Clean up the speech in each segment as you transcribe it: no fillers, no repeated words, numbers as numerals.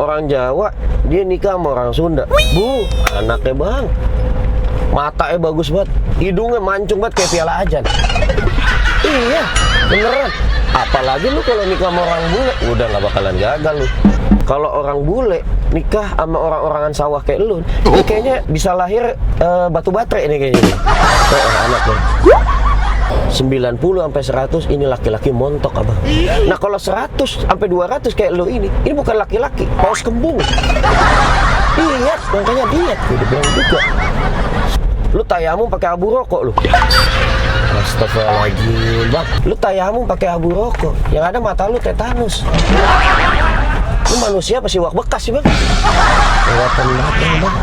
orang Jawa, dia nikah sama orang Sunda. Bu, anaknya bang, matanya bagus banget, hidungnya mancung banget kayak piala ajan. Iya, beneran. Apalagi lu kalau nikah sama orang bule, udah nggak bakalan gagal lu. Kalau orang bule nikah sama orang-orangan sawah kayak lu, ini kayaknya bisa lahir batu baterai ini kayaknya. Anaknya 90 sampai 100 ini laki-laki montok abang. Nah kalau 100 sampai 200 kayak lu ini bukan laki-laki, paus kembung. Diet, makanya diet. Udah bilang juga. Lu tayamum pakai abu rokok lu. Astagfirullahaladzim bang, lu tayamum pakai abu rokok, yang ada mata lu tetanus. Lu manusia apa siwak bekas sih bang? Kelihatan banget bang.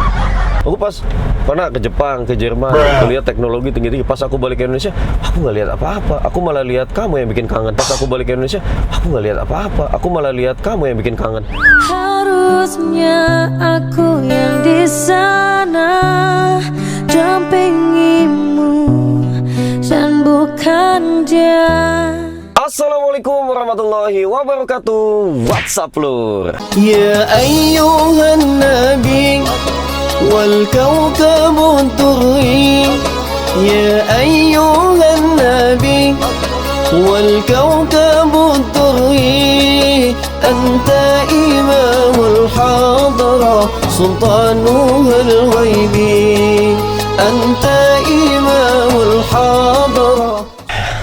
Aku pas pernah ke Jepang, ke Jerman, aku lihat teknologi tinggi-tinggi. Pas aku balik ke Indonesia, aku nggak lihat apa-apa. Aku malah lihat kamu yang bikin kangen. Pas aku balik ke Indonesia, aku nggak lihat apa-apa. Aku malah lihat kamu yang bikin kangen. Harusnya aku yang di sana dampingimu dan bukan dia. Assalamualaikum warahmatullahi wabarakatuh. What's up lur? Ya ayyuhan nabi wal kawkabu turri. Ya ayyuhan nabi wal kawkabu turri. Anta imamul hadra sultanuhul ghaibi. Anta imamul hadra.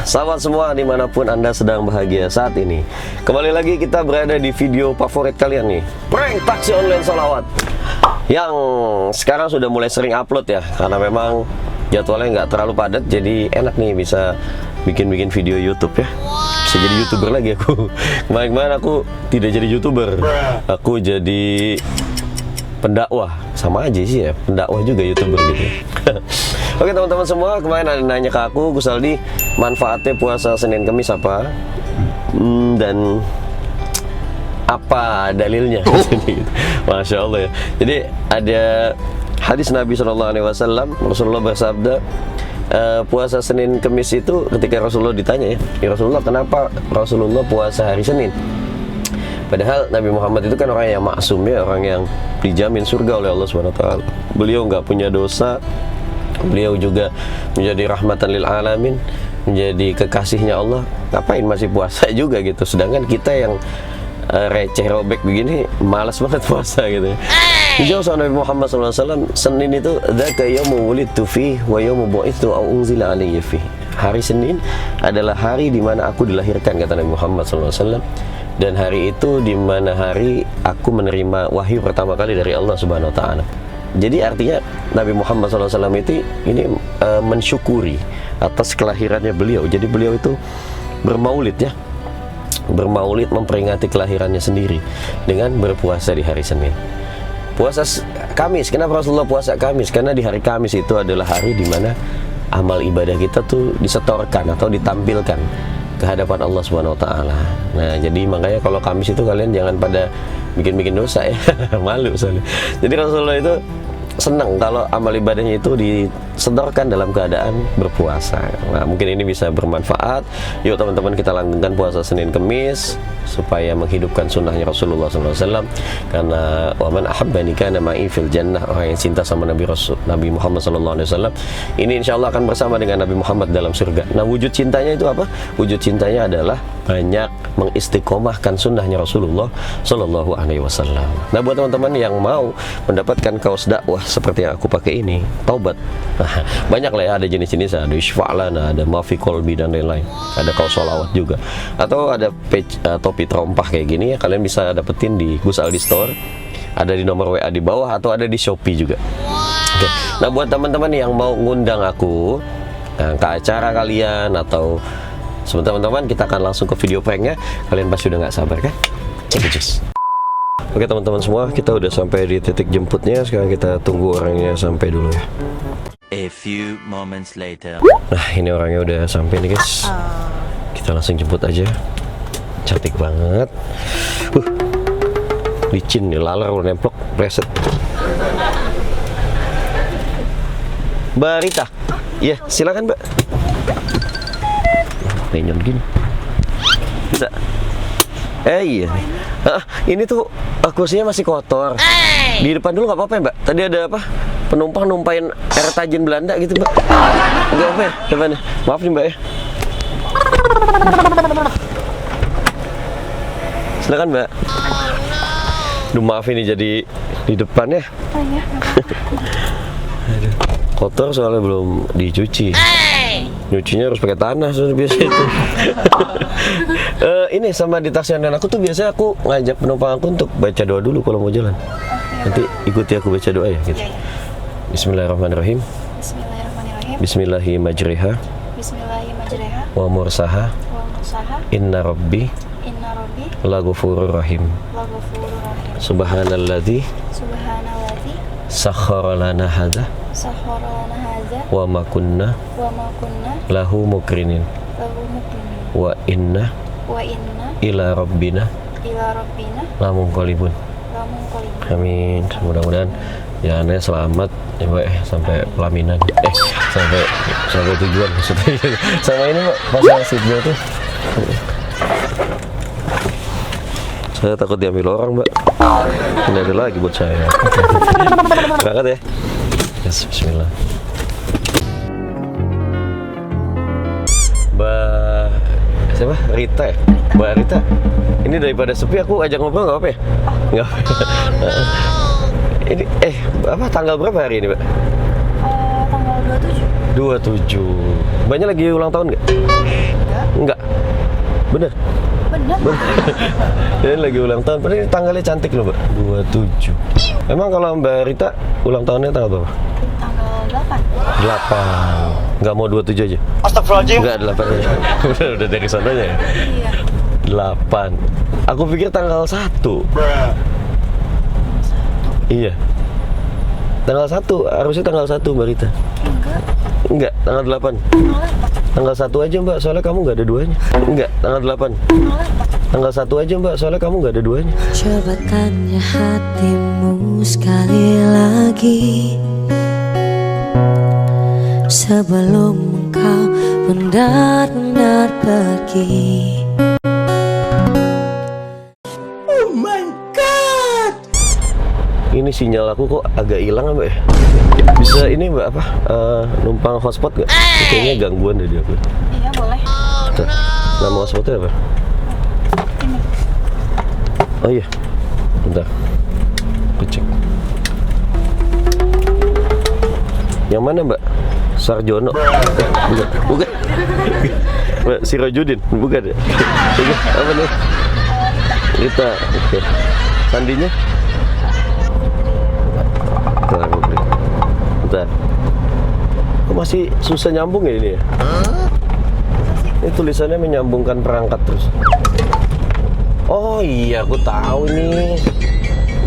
Sahabat semua dimanapun Anda sedang bahagia saat ini, kembali lagi kita berada di video favorit kalian nih, prank taksi online salawat, yang sekarang sudah mulai sering upload ya, karena memang jadwalnya nggak terlalu padat, jadi enak nih bisa bikin video YouTube ya. Bisa jadi YouTuber lagi aku. Kemarin aku tidak jadi YouTuber, aku jadi pendakwah. Sama aja sih ya, pendakwah juga YouTuber gitu. Oke teman-teman semua, kemarin ada nanya ke aku, Gusaldi, manfaatnya puasa Senin Kemis apa? Dan apa dalilnya? Masya Allah ya. Jadi ada hadis Nabi SAW, Rasulullah bersabda, puasa Senin Kemis itu ketika Rasulullah ditanya ya Rasulullah, kenapa Rasulullah puasa hari Senin? Padahal Nabi Muhammad itu kan orang yang maksum ya, orang yang dijamin surga oleh Allah SWT. Beliau nggak punya dosa, beliau juga menjadi rahmatan lil alamin, menjadi kekasihnya Allah. Ngapain masih puasa juga gitu? Sedangkan kita yang receh robek begini, malas banget puasa gitu. Dijawab sama Nabi Muhammad SAW, Senin itu dzaka yaumu wulidtu fihi wa yaumu bu'itsu aw unzila alayya fihi. Hari Senin adalah hari di mana aku dilahirkan, kata Nabi Muhammad SAW. Dan hari itu di mana hari aku menerima wahyu pertama kali dari Allah Subhanahu wa taala. Jadi artinya Nabi Muhammad SAW itu ini mensyukuri atas kelahirannya beliau. Jadi beliau itu bermaulid ya, bermaulid memperingati kelahirannya sendiri dengan berpuasa di hari Senin. Puasa Kamis, kenapa Rasulullah puasa Kamis? Karena di hari Kamis itu adalah hari di mana amal ibadah kita tuh disetorkan atau ditampilkan ke hadapan Allah Subhanahu wa taala. Nah, jadi makanya kalau Kamis itu kalian jangan pada bikin-bikin dosa ya. Malu soalnya. Jadi Rasulullah itu senang kalau amal ibadahnya itu disedorkan dalam keadaan berpuasa. Nah, mungkin ini bisa bermanfaat. Yuk teman-teman, kita langgengkan puasa Senin Kemis supaya menghidupkan sunnahnya Rasulullah SAW. Karena waman ahabbani kana ma'i fil jannah, orang yang cinta sama Nabi Muhammad SAW, ini insya Allah akan bersama dengan Nabi Muhammad dalam surga. Nah, wujud cintanya itu apa? Wujud cintanya adalah banyak mengistiqomahkan sunnahnya Rasulullah Sallallahu Alaihi Wasallam. Nah, buat teman-teman yang mau mendapatkan kaos dakwah seperti yang aku pakai ini, taubat. Banyak lah ya, ada jenis-jenis, ada Isfa'lana, ada Mafi Kolbi dan lain-lain. Ada kaos sholawat juga. Atau ada page, topi terompah kayak gini ya, kalian bisa dapetin di Gusaldi Store. Ada di nomor WA di bawah atau ada di Shopee juga. Oke. Nah, buat teman-teman yang mau ngundang aku ke acara kalian atau teman-teman, kita akan langsung ke video pranknya. Kalian pasti udah nggak sabar kan? Cus. Oke teman-teman semua, kita udah sampai di titik jemputnya. Sekarang kita tunggu orangnya sampai dulu ya. A few moments later. Nah, ini orangnya udah sampai nih guys. Kita langsung jemput aja. Cantik banget. Licin nih, laler udah nemplok, preset. Mbak Rita. Iya, silakan Mbak. Penyon gini bisa. Iya. Ini tuh Kursinya masih kotor. Di depan dulu nggak apa-apa ya, Mbak? Tadi ada apa? Penumpang numpain air tajin Belanda gitu, Mbak. Nggak apa ya depannya? Maaf nih, Mbak ya. Silakan, Mbak. Duh, maaf ini jadi di depan ya. Aduh, kotor soalnya belum dicuci. Nyucinya harus pakai tanah soalnya biasa itu. Ini sama di taksi online aku tuh biasanya aku ngajak penumpang aku untuk baca doa dulu kalau mau jalan. Nanti ikuti aku baca doa ya gitu. Bismillahirrahmanirrahim. Bismillahirrahmanirrahim. Bismillahimajriha Bismillahirrahmanirrahim. wa mursaha Wa musaha. inna rabbi Inna rabbi laghafurur rahim. laghafurur rahim. Subhanalladzi Subhanalladzi sakhkhara lana hadza sakhkhara lana hadza wa ma kunna wa ma kunna lahu muqrinin lahu muqrinin wa inna wa inna ila rabbina ila rabbina lamunqalibun. lamunqalibun. Amin. Mudah-mudahan jalannya selamat ya, Mbak, sampai pelaminan. Sampai tujuan maksudnya. Sama ini, Mbak, pasang seatbelt tuh. Saya takut diambil orang, Mbak. Ini ada lagi buat saya. Berangkat ya. Yes, bismillah. Mbak siapa? Rita ya? Mbak Rita. Ini daripada sepi aku ajak ngobrol nggak apa ya? Nggak apa. Ini apa tanggal berapa hari ini, Mbak? Tanggal 27. 27. Banyak lagi ulang tahun nggak? Enggak. Bener? Benar. Ini lagi ulang tahun. Padahal ini tanggalnya cantik loh, Mbak. 27. Emang kalau Mbak Rita ulang tahunnya tanggal berapa? Tanggal 8. 8. Nggak mau 27 aja? Astagfirullahaladzim. Enggak, 8 aja. Udah dari sananya ya? Iya. 8. Aku pikir tanggal 1. Iya. Tanggal 1, harusnya tanggal 1 Mbak Rita. Enggak, tanggal 8. Tanggal 1 aja, Mbak, soalnya kamu nggak ada duanya. Enggak, tanggal 8. Tanggal 1 aja, Mbak, soalnya kamu nggak ada duanya. Coba tanya hatimu sekali lagi sebelum engkau benar-benar pergi. Ini sinyal aku kok agak hilang, Mbak ya? Bisa ini, Mbak, apa? Numpang hotspot nggak? Kayaknya gangguan dari aku. Iya, boleh. Bentar. Nama hotspotnya apa? Ini. Oh iya, bentar. Aku cek. Yang mana, Mbak? Sarjono? Bukan, bukan. Mbak Sirojudin, bukan ya? Bukan, apa nih? Rita, oke. Sandinya? Bentar, aku beli. Bentar. Kok masih susah nyambung ya ini ya? Ini tulisannya menyambungkan perangkat terus. Oh iya, aku tahu ini.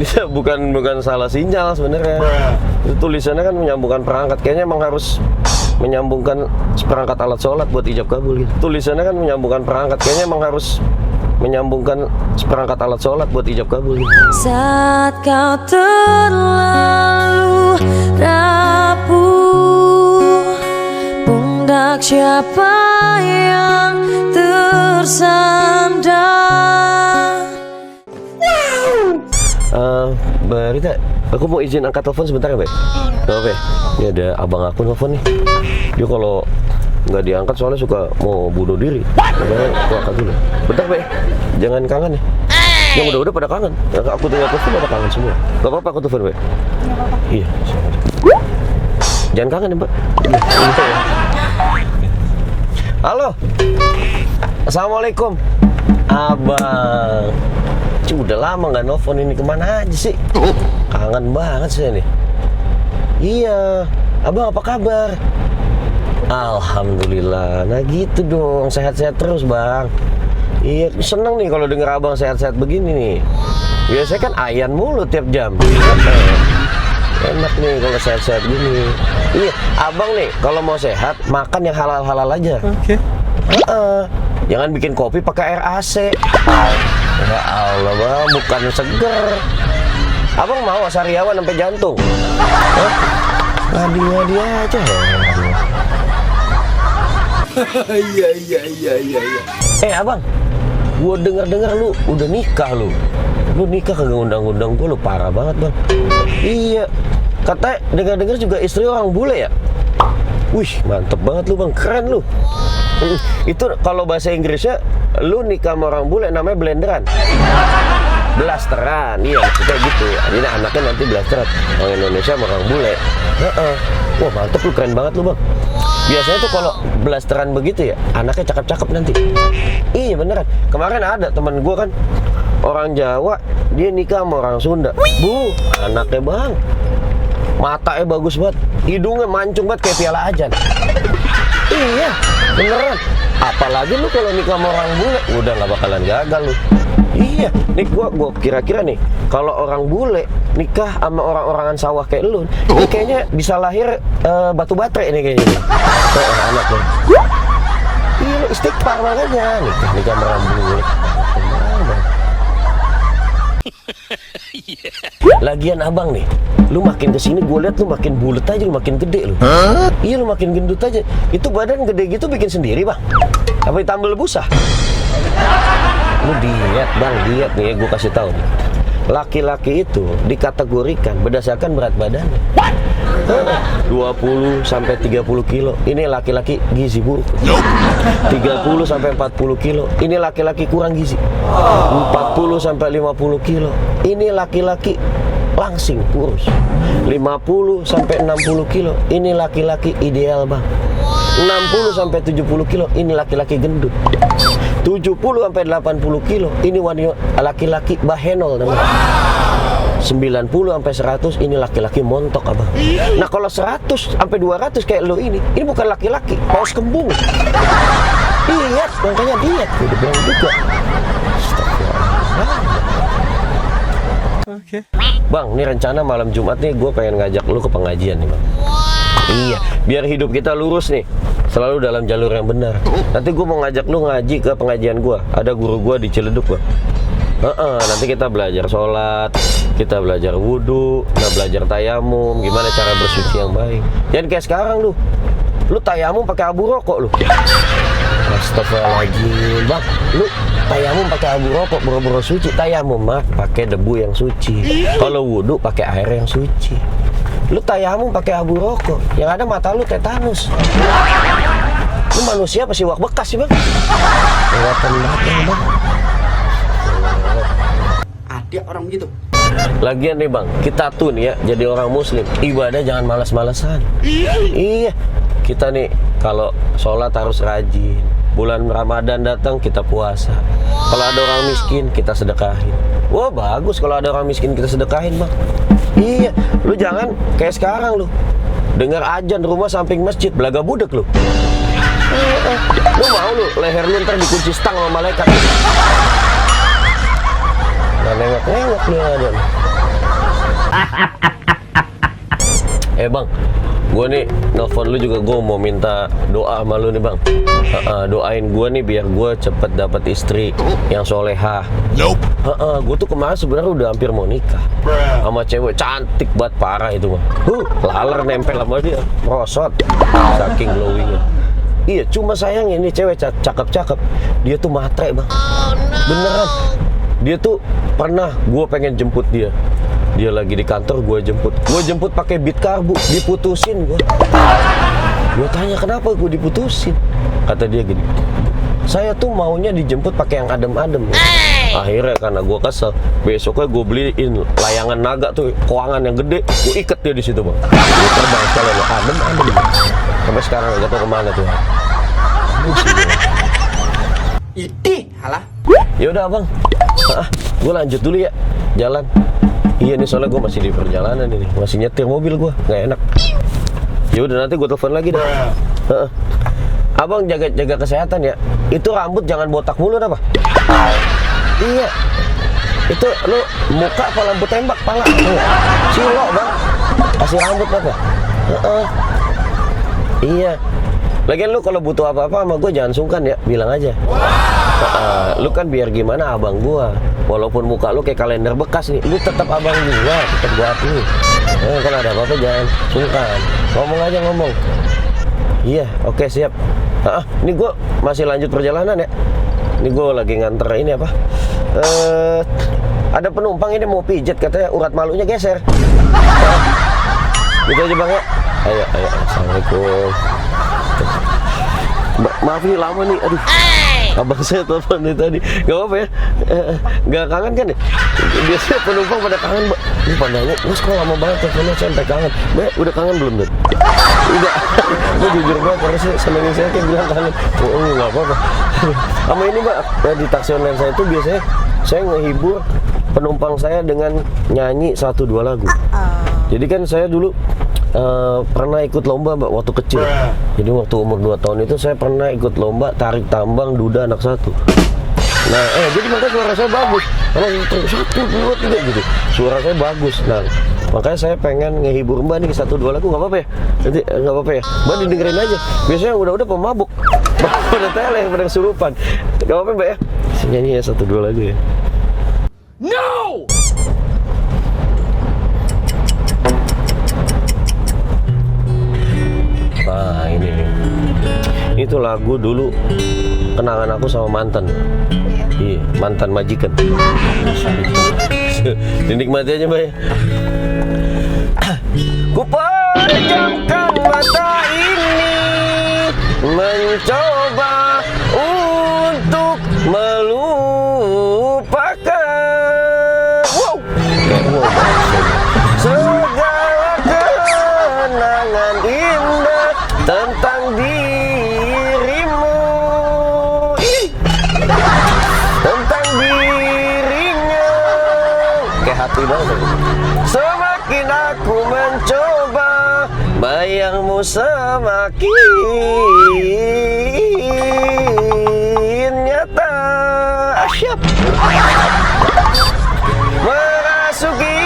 Ini bukan salah sinyal sebenarnya. Itu tulisannya kan menyambungkan perangkat. Kayaknya emang harus menyambungkan seperangkat alat sholat buat ijab kabul gitu. Tulisannya kan menyambungkan perangkat. Kayaknya emang harus menyambungkan seperangkat alat sholat buat ijab kabul gitu. Saat kau terlalu rapuh, pundak siapa yang tersandar? Mbak Rita, aku mau izin angkat telepon sebentar ya, Mbak? Gak apa ya? Ini ada abang aku nelfon nih. Dia kalau nggak diangkat soalnya suka mau bunuh diri. Makanya aku angkat dulu. Bentar, Mbak. Jangan kangen ya. Yang udah pada kangen. Aku tinggal telepon pada kangen semua. Gak apa-apa aku telepon, Mbak? Nggak apa-apa. Iya. Jangan kangen ya, Mbak. Halo. Assalamualaikum. Abang. Cuk, udah lama nggak nelfon ini, kemana aja sih? Kangen banget sih nih. Iya. Abang apa kabar? Alhamdulillah. Nah gitu dong, sehat-sehat terus, Bang. Iya, seneng nih kalau denger abang sehat-sehat begini nih. Biasanya kan ayan mulu tiap jam. Enak nih kalau sehat-sehat gini. Iya, abang nih kalau mau sehat makan yang halal-halal aja. Oke. Jangan bikin kopi pakai air AC. Ya Allah, Bang, bukan seger. Abang mau sariawan sampai jantung? Ngadi-ngadi aja. Iya. Abang, Gue dengar lu udah nikah lu. Lu nikah kagak undang-undang gue, lu parah banget bang. Iya, katanya dengar-dengar juga istri orang bule ya. Wih, mantep banget lu bang, keren lu. Itu kalau bahasa Inggrisnya, lu nikah sama orang bule namanya blenderan. Blasteran, iya maksudnya gitu. Jadi anaknya nanti blasteran. Orang Indonesia sama orang bule. Wah mantep lu, keren banget lu bang. Biasanya tuh kalau blasteran begitu ya, anaknya cakep-cakep nanti. Iya beneran. Kemarin ada teman gue kan, orang Jawa, dia nikah sama orang Sunda. Bu, anaknya bang, matanya bagus banget, hidungnya mancung banget kayak piala ajan. Iya, beneran. Apalagi lu kalau nikah sama orang bule, udah nggak bakalan gagal lu. Iya, nih gua kira-kira nih, kalau orang bule nikah sama orang-orangan sawah kayak lu, ini kayaknya bisa lahir batu baterai nih kayaknya. Anak lu. Iya, lu istighfar makanya nikah sama orang bule. Lagian abang nih, lu makin kesini gue liat lu makin bulet aja, lu makin gede lu. Iya, lu makin gendut aja. Itu badan gede gitu bikin sendiri bang? Apa ditambal busa? Lu diet bang, diet nih ya, gue kasih tahu nih. Laki-laki itu dikategorikan berdasarkan berat badannya. 20 sampai 30 kilo, ini laki-laki gizi buruk. 30 sampai 40 kilo, ini laki-laki kurang gizi. 40 sampai 50 kilo, ini laki-laki langsing kurus. 50 sampai 60 kilo, ini laki-laki ideal bang. 60 sampai 70 kilo, ini laki-laki gendut. 70 sampai 80 kilo, ini wanita laki-laki bahenol namanya. 90 sampai 100, ini laki-laki montok abang. Nah kalau 100 sampai 200 kayak lo ini bukan laki-laki, paus kembung. Diet, makanya diet. Udah bilang juga. Oke. Bang, ini rencana malam Jumat nih, gue pengen ngajak lu ke pengajian nih bang. Iya, biar hidup kita lurus nih, selalu dalam jalur yang benar. Nanti gue mau ngajak lu ngaji ke pengajian gue. Ada guru gue di Ciledug bang. Nanti kita belajar sholat, kita belajar wudhu, kita belajar tayamum, gimana cara bersuci yang baik. Jangan kayak sekarang lu tayamum pakai abu rokok lu. Astagfirullahaladzim bang, lu tayamum pakai abu rokok, boro-boro suci. Tayamum mah pakai debu yang suci. Kalau wudhu pakai air yang suci. Lu tayamum pakai abu rokok, yang ada mata lu tetanus. Lu manusia apa siwak bekas sih bang? Kelihatan banget bang. Ada orang begitu. Lagian nih bang, kita tuh nih ya, jadi orang muslim, ibadah jangan malas-malasan. Iya, kita nih kalau sholat harus rajin. Bulan Ramadan datang kita puasa. Kalau ada orang miskin kita sedekahin. Wah bagus kalau ada orang miskin kita sedekahin bang. Iya, lu jangan kayak sekarang lu dengar ajan rumah samping masjid, belaga budek lu. Lu mau lu leher lu ntar dikunci stang sama malaikat. Nah, nengok-nengok lu ada. Bang, gue nih nelfon lu juga, gue mau minta doa sama lu nih bang. Doain gue nih biar gue cepet dapet istri yang solehah. Gue tuh kemarin sebenarnya udah hampir mau nikah sama cewek cantik banget parah itu bang. Laler nempel sama dia, merosot saking glowingnya. Iya, cuma sayang ini cewek cakep-cakep, dia tuh matre bang. Beneran, dia tuh pernah gue pengen jemput dia. Dia lagi di kantor, gue jemput pakai bit karbu, diputusin gue. Gue tanya kenapa gue diputusin, kata dia gini, saya tuh maunya dijemput pakai yang adem-adem. Akhirnya karena gue kesel, besoknya gue beliin layangan naga tuh, koangan yang gede, gue iket dia di situ bang. Gue terbang sekalian, adem-adem. Sampai sekarang gak tau kemana tuh. Iti, halah. Yaudah bang, gue lanjut dulu ya, jalan. Iya nih soalnya gue masih di perjalanan ini, masih nyetir mobil gue, nggak enak. Ya udah nanti gue telepon lagi dah. Abang jaga kesehatan ya. Itu rambut jangan botak mulu apa? Iya. Itu lu muka apa lampu tembak pala? Silo bang, kasih rambut apa? Iya. Lagian lu kalau butuh apa-apa sama gue jangan sungkan ya, bilang aja. Lu kan biar gimana abang gua, walaupun muka lu kayak kalender bekas nih, lu tetap abang gua, tetap gua akui. Kalau ada apa-apa jangan sungkan, ngomong aja ngomong. Iya, oke siap. Ini gua masih lanjut perjalanan ya. Ini gue lagi nganter ini apa? Ada penumpang ini mau pijet, katanya urat malunya geser. Gitu aja Bang ya. Ayo. Assalamualaikum. Maaf ini lama nih, aduh. Abang saya telepon nih tadi. Gak apa-apa ya? Gak kangen kan ya? Biasanya penumpang pada kangen, Mbak. Ini pandangnya, Mas kok lama banget teleponnya, saya sampai kangen. Mbak, udah kangen belum, Dut? Udah. Gue jujur banget, karena senengin saya kayak bilang kangen. Oh, gak apa-apa. Sama ini, Mbak, di taksi online saya itu biasanya saya ngehibur penumpang saya dengan nyanyi 1-2 lagu. Jadi kan saya dulu pernah ikut lomba Mbak waktu kecil. Jadi waktu umur 2 tahun itu saya pernah ikut lomba tarik tambang duda anak 1. Nah, jadi makanya suara saya bagus. Kalau 1, 2, 3 gitu, suara saya bagus. Nah, makanya saya pengen ngehibur Mbak nih 1-2 lagu, nggak apa-apa ya? Nanti nggak apa-apa ya? Mbak didengerin aja. Biasanya yang udah pemabuk, pada tele, pada kesurupan. Nggak apa-apa Mbak ya? Saya nyanyi ya 1-2 lagu ya. No! Nah ini nih, itu lagu dulu kenangan aku sama mantan. Iya, mantan majikan. Dinikmati aja Mbak ya. Ku pejamkan mata ini, mencoba untuk melupakan. Wow. Segala kenangan indah tentang dirimu, tentang dirinya, kayak hati banget. Semakin aku mencoba, bayangmu semakin nyata. Asyap merasuki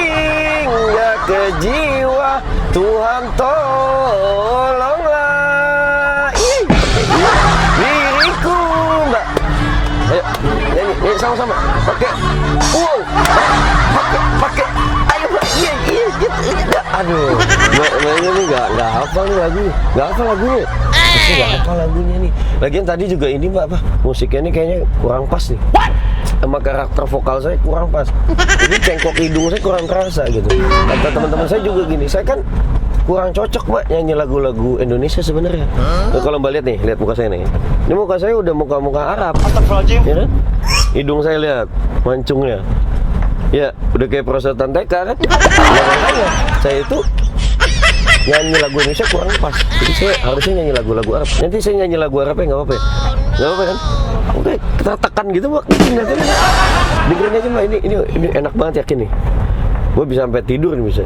hingga ke jiwa, Tuhan tolonglah diriku Mbak. Ayo nyanyi sama-sama. Pakai wow, pakai ayo Mbak. Iya gitu. Aduh, Mbak ini nggak hafal nih lagunya. Nggak hafal lagunya. Nggak hafal lagunya nih. Lagian tadi juga ini Mbak apa? Musiknya ini kayaknya kurang pas nih. Sama karakter vokal saya kurang pas. Jadi cengkok hidung saya kurang terasa gitu. Kata teman-teman saya juga gini, saya kan kurang cocok Mbak nyanyi lagu-lagu Indonesia sebenarnya. Nah, kalau Mbak lihat nih, lihat muka saya nih. Ini muka saya udah muka Arab. Astagfirullahaladzim. Ya kan? Hidung saya lihat, mancungnya. Ya, udah kayak prosetan TK kan? Ya, makanya saya itu nyanyi lagu Indonesia kurang pas. Jadi saya harusnya nyanyi lagu-lagu Arab. Nanti saya nyanyi lagu Arabnya nggak apa-apa ya? Nggak apa-apa kan? Oke, kita tekan gitu Mbak. Dengerin aja Mbak, ini enak banget yakin nih. Gue bisa sampai tidur nih bisa.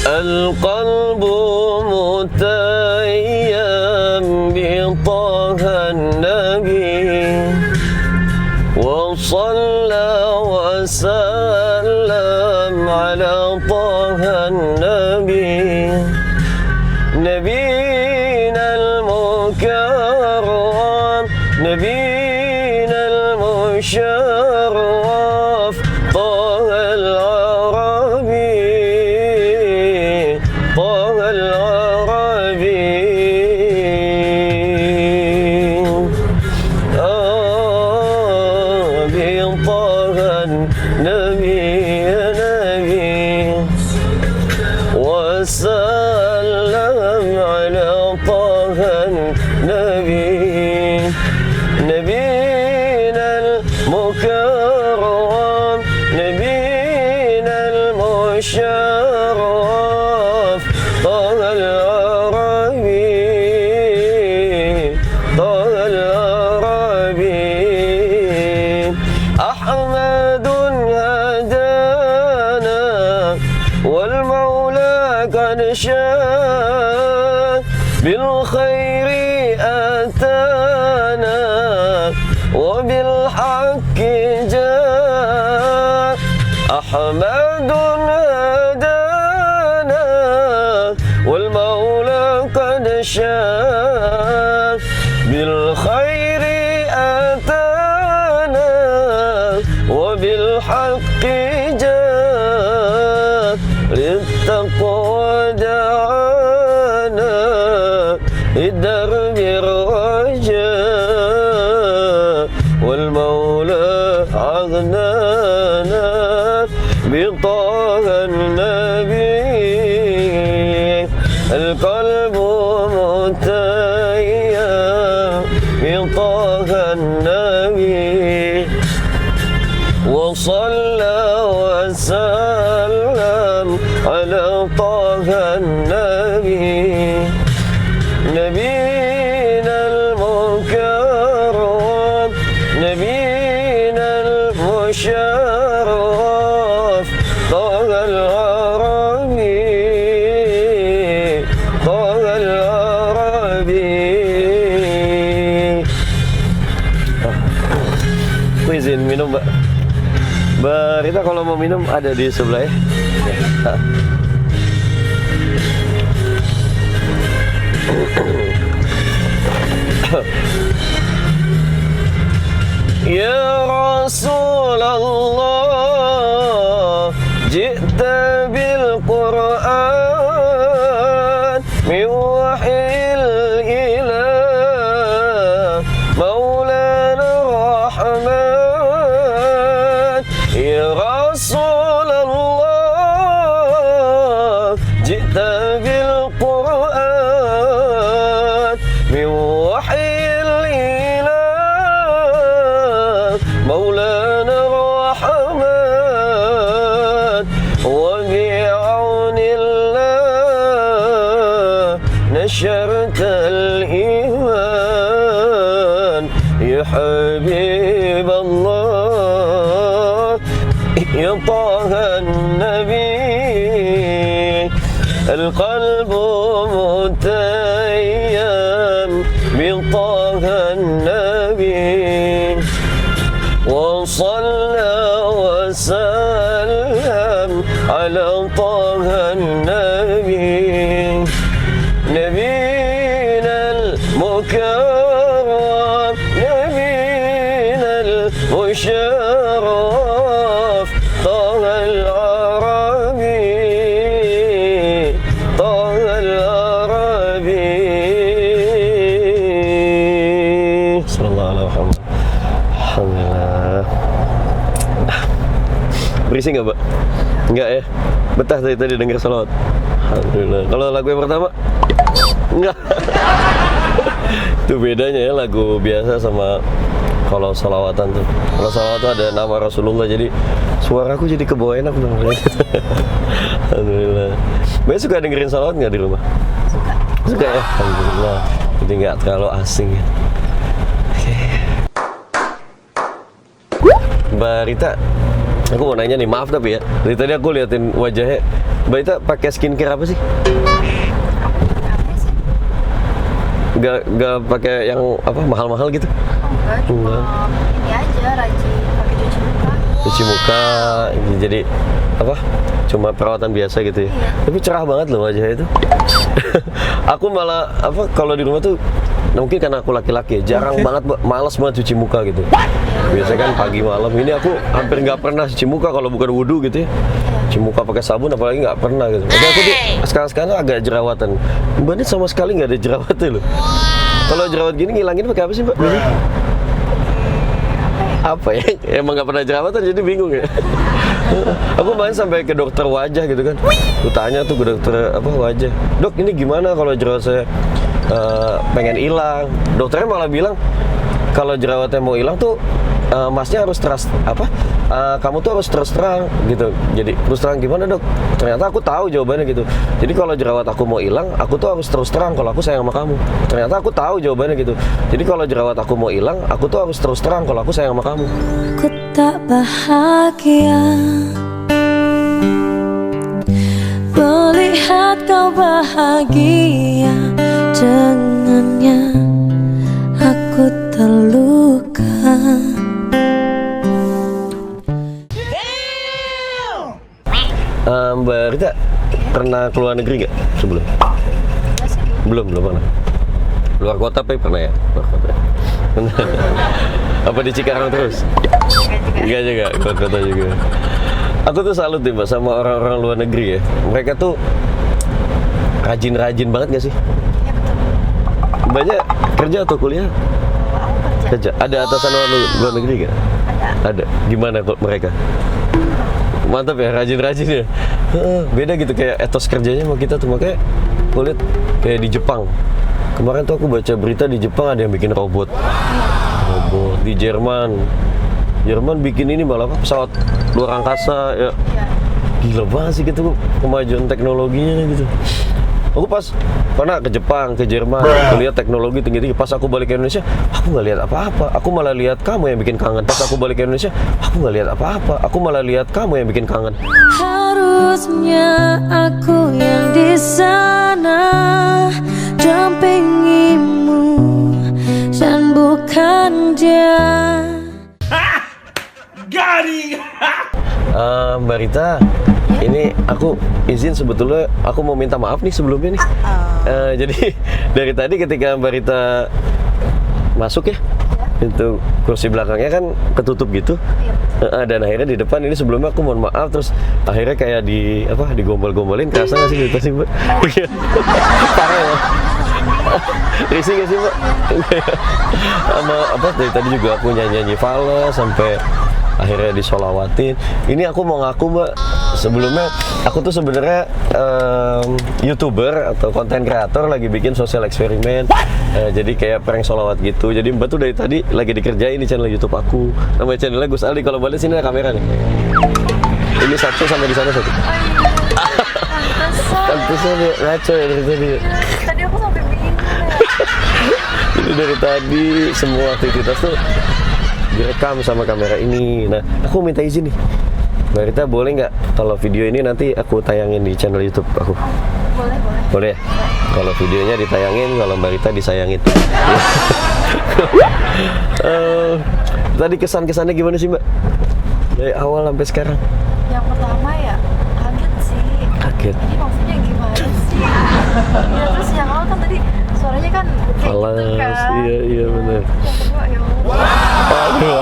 القلب متيم بطه النبي وصلى وسلم على طه النبي نبينا المكرم نبينا المشرف طه العربي طه العربي بطه النبي نبي وسلم على طه النبي نبينا المكرم نبينا المشرف طه العربي طه العربي أحمد هدانا والمولى قد شاء بالخير أتانا وبالحق جاء أحمد هدانا بالحق جاء للتقوى دعانا للدرب الرجاء والمولى أغنانا بطه النبي القلب متيم بطه النبي وصلى وسلم على طه النبي نبينا المكرم نبينا المشرف طه العربي طه العربي. Aku izin minum, Mbak. Mbak Rita kalau mau minum ada di sebelah ya. Ya Rasulullah ji'ta bil Qur'an min wahyil ilah maulana rahman ya Rasulullah ji'ta bil Qur'an min wahyil ilah maulana rahman wa bi'aunillah nasharta al-iman ya habib Allah ya taha an-nabi القلب متيم بطه النبي وصلى وسلم على طه النبي نبينا المكرم نبينا المشرف طه العربي طه العربي صلى الله عليه وسلم. Alhamdulillah. Berisik nggak, Mbak? Enggak ya? Betah tadi denger salawat? Alhamdulillah. Kalau lagu yang pertama? Enggak. Itu bedanya ya lagu biasa sama kalau salawatan tuh. Kalau salawat tuh ada nama Rasulullah, jadi suaraku jadi kebawa enak banget. Alhamdulillah. Mbak suka dengerin salawat nggak di rumah? Suka ya? Alhamdulillah. Jadi nggak terlalu asing ya. Mbak Rita, aku mau nanya nih, maaf tapi ya. Dari tadi aku liatin wajahnya. Mbak Rita pakai skincare apa sih? Gak pakai yang apa mahal-mahal gitu? Enggak, cuma ini aja rajin pakai cuci muka. Cuci muka, jadi apa? Cuma perawatan biasa gitu ya. Iya. Tapi cerah banget loh wajahnya itu. Aku malah apa kalau di rumah tuh mungkin karena aku laki-laki ya, jarang banget, malas banget cuci muka gitu. Biasanya kan pagi malam. Ini aku hampir nggak pernah cuci muka kalau bukan wudhu gitu ya. Cuci muka pakai sabun apalagi nggak pernah gitu. Tapi aku tuh sekarang agak jerawatan. Mbak ini sama sekali nggak ada jerawatnya loh. Kalau jerawat gini ngilangin pakai apa sih, Mbak? Apa ya? Emang nggak pernah jerawatan jadi bingung ya. Aku main sampai ke dokter wajah gitu kan. Aku tanya tuh ke dokter apa wajah. Dok, ini gimana kalau jerawat saya pengen hilang? Dokternya malah bilang kalau jerawatnya mau hilang tuh masnya harus kamu tuh harus terus terang gitu. Jadi terus terang gimana, Dok? Ternyata aku tahu jawabannya gitu. Jadi kalau jerawat aku mau hilang, aku tuh harus terus terang kalau aku sayang sama kamu. Ternyata aku tahu jawabannya gitu. Jadi kalau jerawat aku mau hilang, aku tuh harus terus terang kalau aku sayang sama kamu. Ku tak bahagia melihat kau bahagia dengannya. Aku terluka. Mbak Rita pernah keluar negeri nggak sebelum? Belum pernah. Luar kota pernah ya? Luar kota. Apa di Cikarang terus? Enggak juga, kota juga. Aku tuh salut nih Mbak sama orang-orang luar negeri ya. Mereka tuh rajin-rajin banget gak sih? Iya betul. Mbaknya kerja atau kuliah? Aku kerja. Kerja. Ada atasan luar negeri gak? Ada. Gimana kok mereka? Mantap ya, rajin-rajin ya. Beda gitu kayak etos kerjanya sama kita tuh. Makanya gue liat kayak di Jepang. Kemarin tuh aku baca berita di Jepang ada yang bikin robot. Di Jerman bikin ini malah apa, pesawat luar angkasa ya. Gila banget sih gitu kemajuan teknologinya gitu. Aku pas pernah ke Jepang, ke Jerman, aku lihat teknologi tinggi-tinggi. Pas aku balik ke Indonesia, aku nggak lihat apa-apa. Aku malah lihat kamu yang bikin kangen. Pas aku balik ke Indonesia, aku nggak lihat apa-apa. Aku malah lihat kamu yang bikin kangen. Harusnya aku yang di sana dampingimu dan bukan dia. Mbak Rita, ini aku izin sebetulnya aku mau minta maaf nih sebelumnya nih. Jadi dari tadi ketika Mbak Rita masuk ya, itu kursi belakangnya kan ketutup gitu. Dan akhirnya di depan ini sebelumnya aku mohon maaf, terus akhirnya kayak digombol-gombolin. Kerasa nggak sih gitu sih Mbak? Parah ya. Risih gak sih Mbak? Sama apa dari tadi juga aku nyanyi fals sampai akhirnya disolawatin. Ini aku mau ngaku Mbak, sebelumnya aku tuh sebenarnya YouTuber atau konten kreator lagi bikin sosial eksperimen. Jadi kayak prank solawat gitu. Jadi Mbak tuh dari tadi lagi dikerjain di channel YouTube aku. Namanya channelnya Gus Aldi. Kalau balik sini ada kamera nih. Ini satu sampai di sana satu. Pantesan ya ngaco ya dari tadi. Tadi aku sampai bingung. Ini dari tadi semua aktivitas tuh direkam sama kamera ini. Nah, aku minta izin nih, Mbak Rita boleh nggak kalau video ini nanti aku tayangin di channel YouTube aku? Boleh. Boleh ya? Kalau videonya ditayangin, kalau Mbak Rita disayangin. Tadi kesan-kesannya gimana sih Mbak? Dari awal sampai sekarang? Yang pertama ya kaget sih. Kaget. Ini maksudnya gimana sih? Ya terus yang awal kan tadi suaranya kan kayak Alas, gitu kan. iya benar. Yang kedua ya Allah.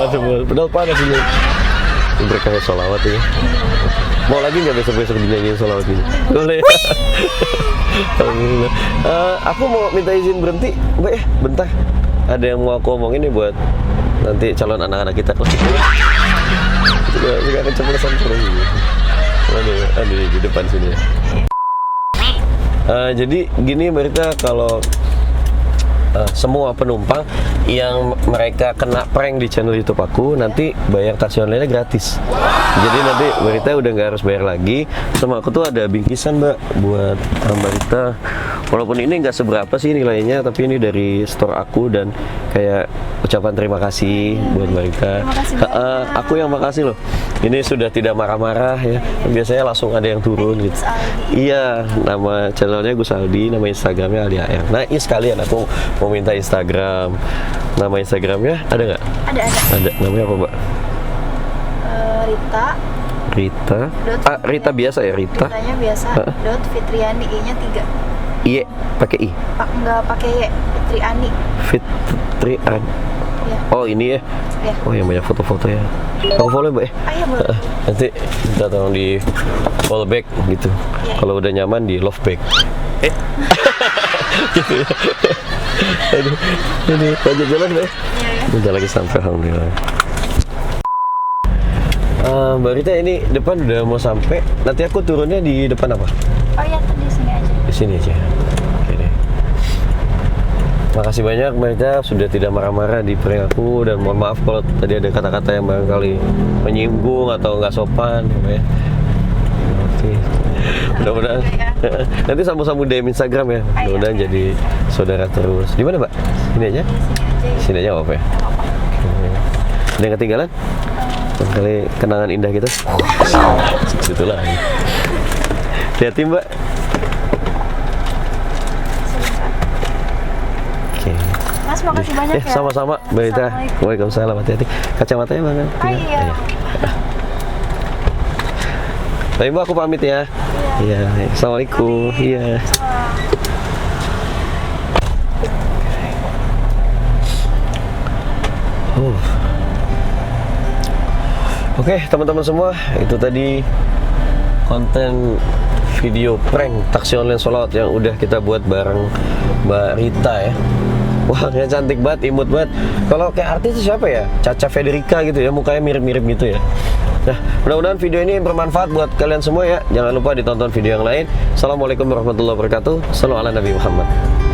Aduh, padahal panas ini. Berkah sholawat ya. Mau lagi nggak besok-besok dinyanyiin sholawat ini? Boleh. Alhamdulillah. Aku mau minta izin berhenti, Mbak ya, bentar. Ada yang mau aku omongin nih buat nanti calon anak-anak kita kelas. Juga keceplosan terus. Ada di depan sini ya. Jadi gini Mbak Rita, kalau semua penumpang yang mereka kena prank di channel YouTube aku nanti bayar taksi online-nya gratis. Jadi nanti Mbak Rita udah nggak harus bayar lagi. Sama aku tuh ada bingkisan Mbak buat Mbak Rita. Walaupun ini nggak seberapa sih nilainya, tapi ini dari store aku dan kayak ucapan terima kasih buat Mbak Rita. Terima kasih banyak. Aku yang makasih loh. Ini sudah tidak marah-marah ya. Biasanya langsung ada yang turun gitu. Iya, nama channelnya Gus Aldi, nama Instagramnya Aldi AR. Nah, ini sekalian aku mau minta Instagram. Nama Instagramnya ada nggak? Ada. Namanya apa Mbak? Rita. Rita biasa ya, Rita. Ritanya biasa. Dot Fitriani, I-nya 3. Iya, pakai I. Nggak pakai Y. Fitriani. Fitrian. Ya. Oh ini ya. Ya. Oh yang banyak foto-foto ya. Aku follow Mbak ya. Iya boleh. Nanti minta tolong di follow back gitu. Ya. Kalau udah nyaman di love back. Gitu ya. Aduh, ini lanjut jalan Mbak. Iya. Udah lagi sampai alhamdulillah. Mbak Rita ini depan udah mau sampai. Nanti aku turunnya di depan apa? Oh iya, di sini aja. Di sini aja. Oke deh. Makasih banyak Mbak Rita sudah tidak marah-marah di prank aku, dan mohon maaf kalau tadi ada kata-kata yang barangkali menyinggung atau nggak sopan ya. Oke. Mudah-mudahan nanti sambung-sambung DM Instagram ya. Mudah-mudahan jadi saudara terus. Di mana Mbak? Sini aja. Sini aja apa ya? Ada yang ketinggalan? Kali kenangan indah kita. Situ lagi. Hati-hati Mbak. Oke. Mas, makasih banyak ya. Sama-sama Mbak Rita. Waalaikumsalam, hati-hati. Kacamatanya mana? Iya. Baik Mbak, aku pamit ya. Iya. Assalamualaikum. Iya. Oke, teman-teman semua, itu tadi konten video prank taksi online sholawat yang udah kita buat bareng Mbak Rita ya. Wah, dia cantik banget, imut banget. Kalau kayak artis itu siapa ya? Caca Federica gitu ya, mukanya mirip-mirip gitu ya. Nah, mudah-mudahan video ini bermanfaat buat kalian semua ya. Jangan lupa ditonton video yang lain. Assalamualaikum warahmatullahi wabarakatuh. Shallallahu ala Nabi Muhammad.